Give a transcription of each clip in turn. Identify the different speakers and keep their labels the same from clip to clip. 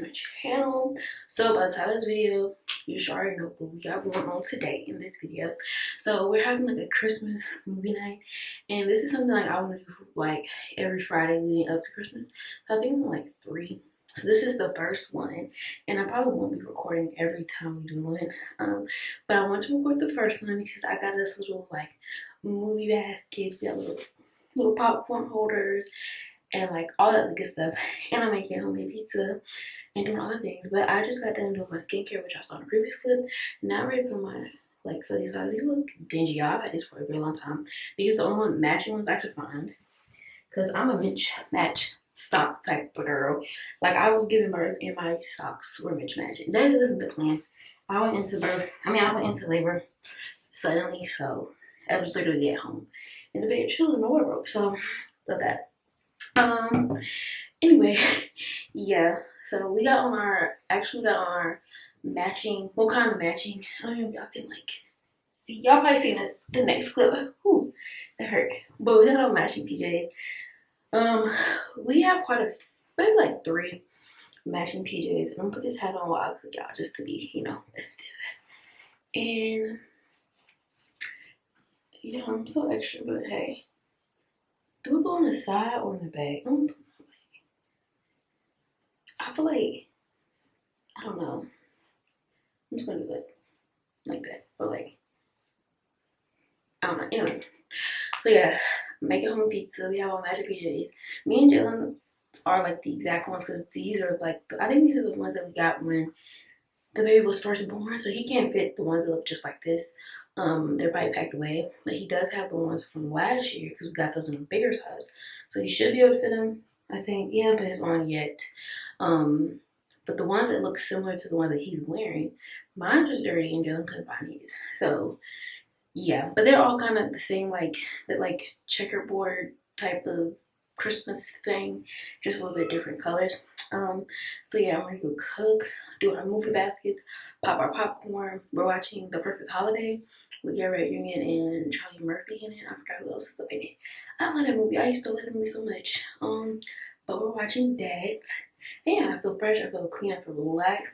Speaker 1: my channel. So by the time of this video, you should already know what we got going on today in this video. So we're having like a Christmas movie night, and this is something like I want to do for, like every Friday leading up to Christmas. So I think I'm like 3. So this is the first one, and I probably won't be recording every time we do one. But I want to record the first one because I got this little like movie baskets. We got little popcorn holders and like all that good stuff. And I'm making homemade pizza and doing all the things. But I just got done doing my skincare, which I saw in a previous clip. Now I'm ready to put my like for these eyes. These look dingy, y'all. I've had these for a very long time. These are the only matching ones I could find. Cause I'm a match sock type of girl. Like I was giving birth and my socks were matching. That isn't the plan. I went into labor suddenly, so I was literally at home in the bed chilling my wardrobe. So love that. Anyway, yeah. So we got on our matching. What kind of matching? I don't know if y'all can like see. Y'all probably seen the next clip. Ooh, that hurt. But we got on matching PJs. We have maybe like 3 matching PJs. And I'm gonna put this hat on while I cook y'all just to be, festive. And yeah, I'm so extra, but hey. Do we go on the side or in the back? I feel like, I don't know. I'm just gonna do it like that. But like, I don't know. Anyway. So yeah, making homemade pizza. We have all magic PJs. Me and Jalen are like the exact ones because these are like, I think these are the ones that we got when the baby was first born. So he can't fit the ones that look just like this. They're probably packed away. But he does have the ones from last year because we got those in a bigger size. So he should be able to fit them, I think. He hasn't put his on yet. But the ones that look similar to the ones that he's wearing, mine's just dirty and Jalen couldn't find his. So yeah, but they're all kind of the same, like that, like checkerboard type of Christmas thing, just a little bit different colors. So yeah, I'm ready to cook, do our movie baskets, pop our popcorn. We're watching The Perfect Holiday with Garrett Union and Charlie Murphy in it. I forgot who else is in it. I love that movie. I used to love that movie so much. But we're watching that. Yeah, I feel fresh. I feel clean. I feel relaxed.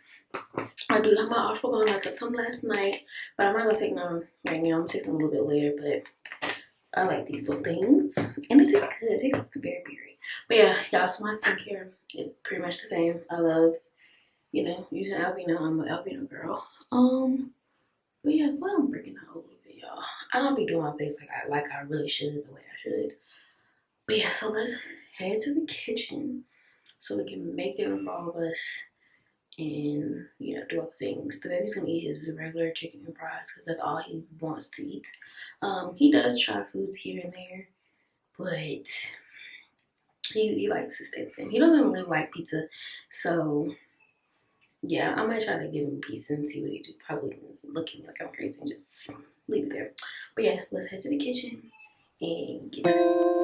Speaker 1: I do have my ashwagandha. I took some last night, but I'm not gonna take them right now. I'm gonna take them a little bit later. But I like these little things, and it tastes good. It tastes very berry. But yeah, y'all. So my skincare is pretty much the same. I love, using albino. I'm an albino girl. But yeah, well, I'm breaking out a little bit, y'all. I don't be doing my face like I really should, the way I should. But yeah, so let's head to the kitchen so we can make dinner for all of us and do all the things. The baby's gonna eat his regular chicken and fries because that's all he wants to eat. He does try foods here and there, but he likes to stay the same. He doesn't really like pizza, so yeah, I might try to give him pizza and see what he do. Probably looking like I'm crazy and just leave it there. But yeah, let's head to the kitchen and get to it.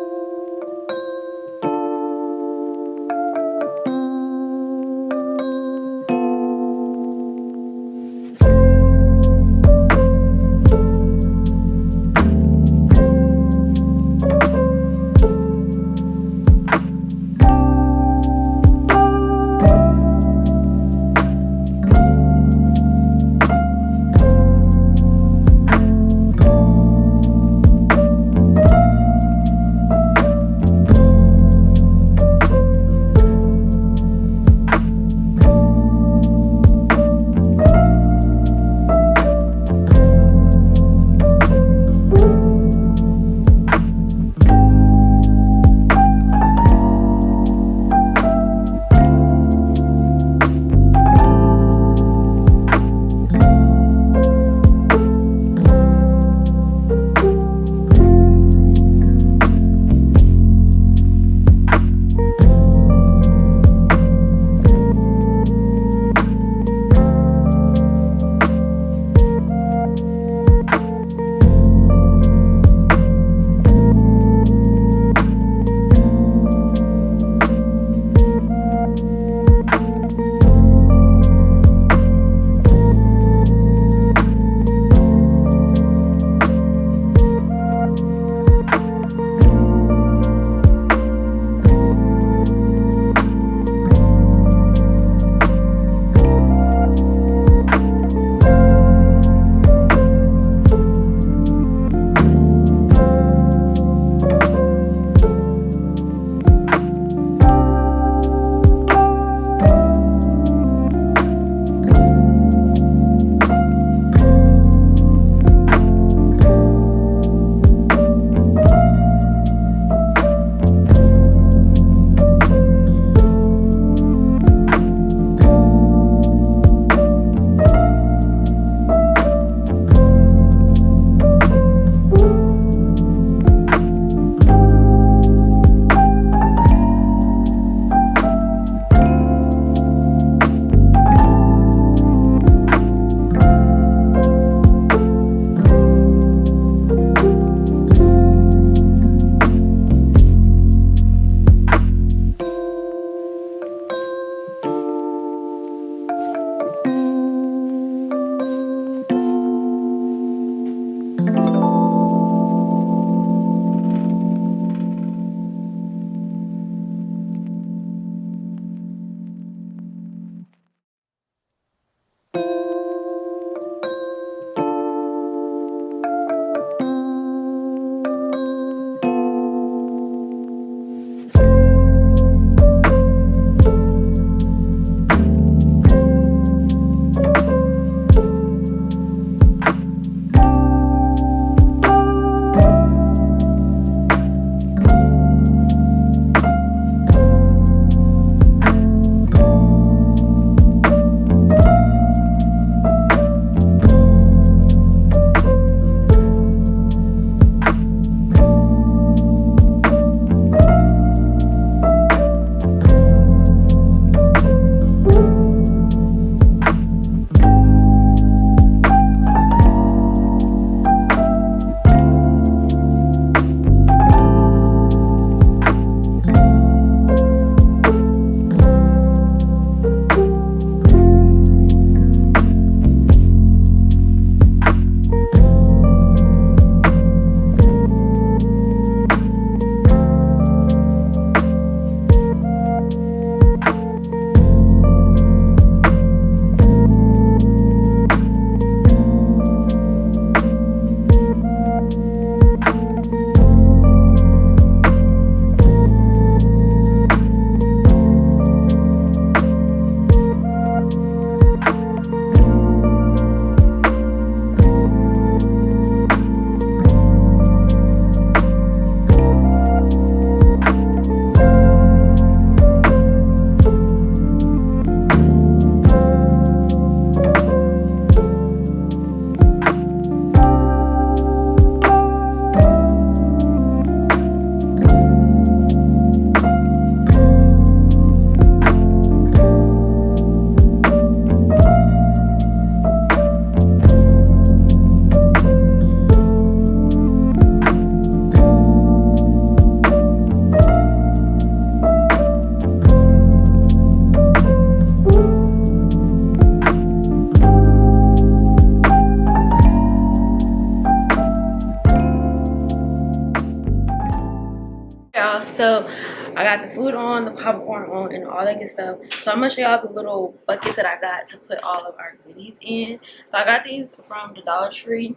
Speaker 1: the popcorn on and all that good stuff. So I'm gonna show y'all the little buckets that I got to put all of our goodies in. So I got these from the Dollar Tree,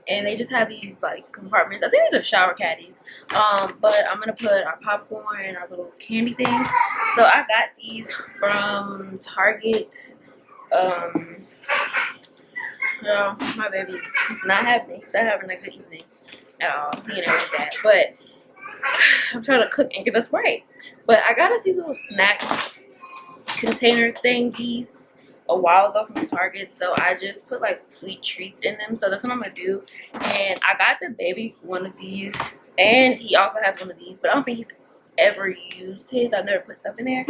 Speaker 1: and they just have these like compartments. I think these are shower caddies. But I'm gonna put our popcorn and our little candy things. So I got these from Target. Girl, my baby's not having a good evening at all. He ain't with that. But I'm trying to cook and get us right. But I got us these little snack container thingies a while ago from Target. So I just put like sweet treats in them. So that's what I'm gonna do. And I got the baby one of these, and he also has one of these, but I don't think he's ever used his. I've never put stuff in there.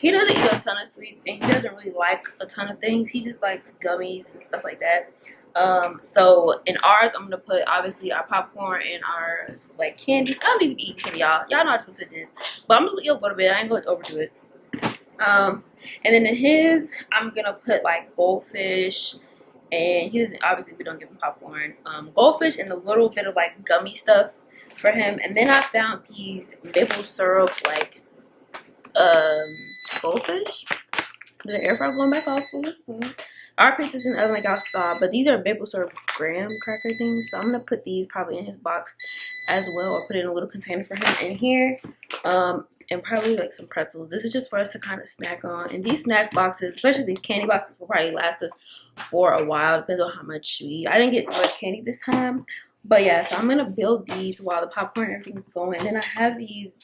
Speaker 1: He doesn't eat a ton of sweets, and he doesn't really like a ton of things. He just likes gummies and stuff like that. So in ours, I'm gonna put obviously our popcorn and our like candies. I don't need to be eating candy, y'all. Y'all know how to put this, but I'm gonna eat a little bit. I ain't gonna overdo it. And then in his, I'm gonna put like goldfish, and he doesn't, obviously we don't give him popcorn. Goldfish and a little bit of like gummy stuff for him. And then I found these maple syrup like goldfish. The air fryer going back off, please. Our pizza's in the oven like y'all saw, but these are maple syrup graham cracker things. So I'm gonna put these probably in his box as well, or put it in a little container for him in here. And probably like some pretzels. This is just for us to kind of snack on. And these snack boxes, especially these candy boxes, will probably last us for a while. Depends on how much we eat. I didn't get much candy this time, but yeah. So I'm gonna build these while the popcorn and everything is going. And then I have these.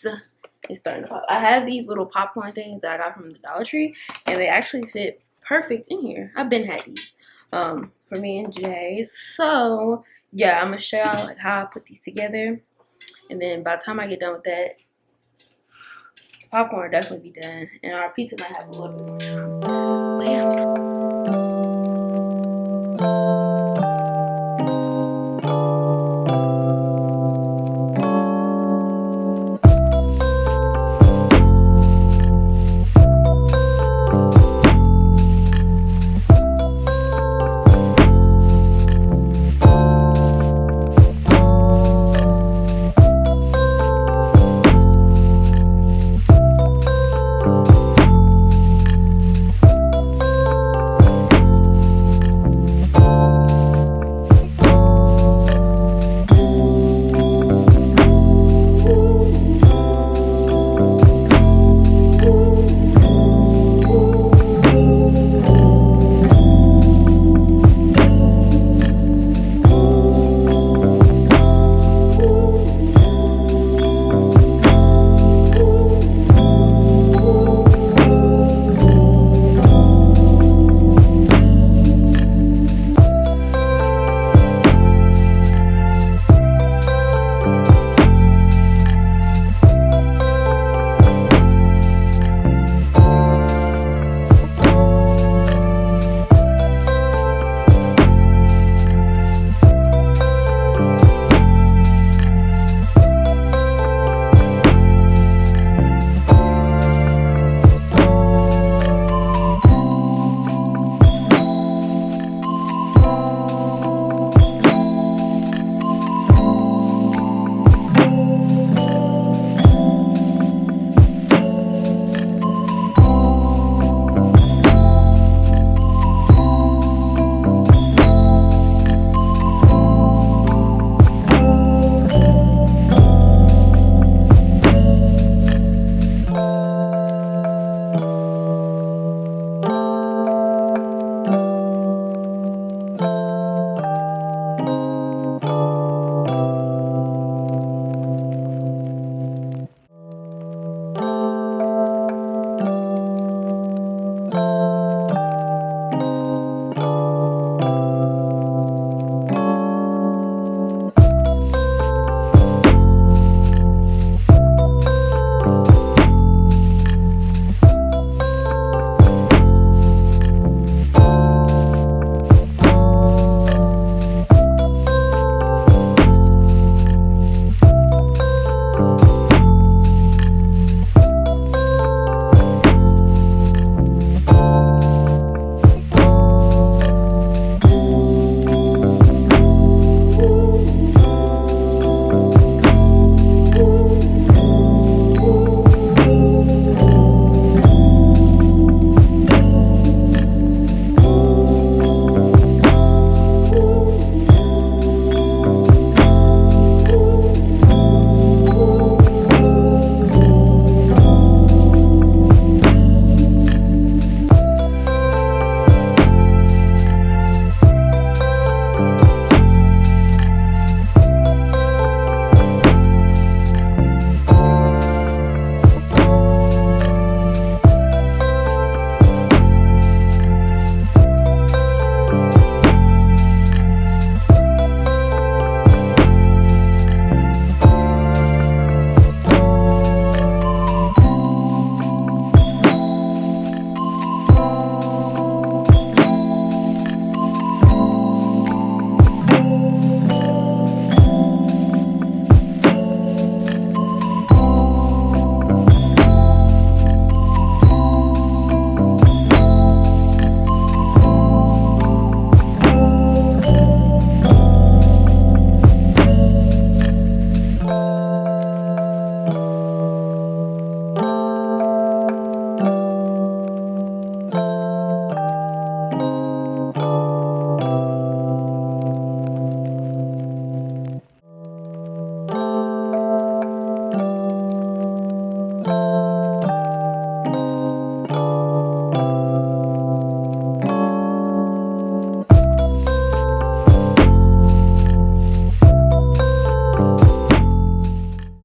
Speaker 1: It's starting to pop. I have these little popcorn things that I got from the Dollar Tree, and they actually fit perfect in here. I've been had these for me and Jay. So yeah, I'm gonna show y'all like how I put these together, and then by the time I get done with that, popcorn will definitely be done, and our pizza might have a little bit more time.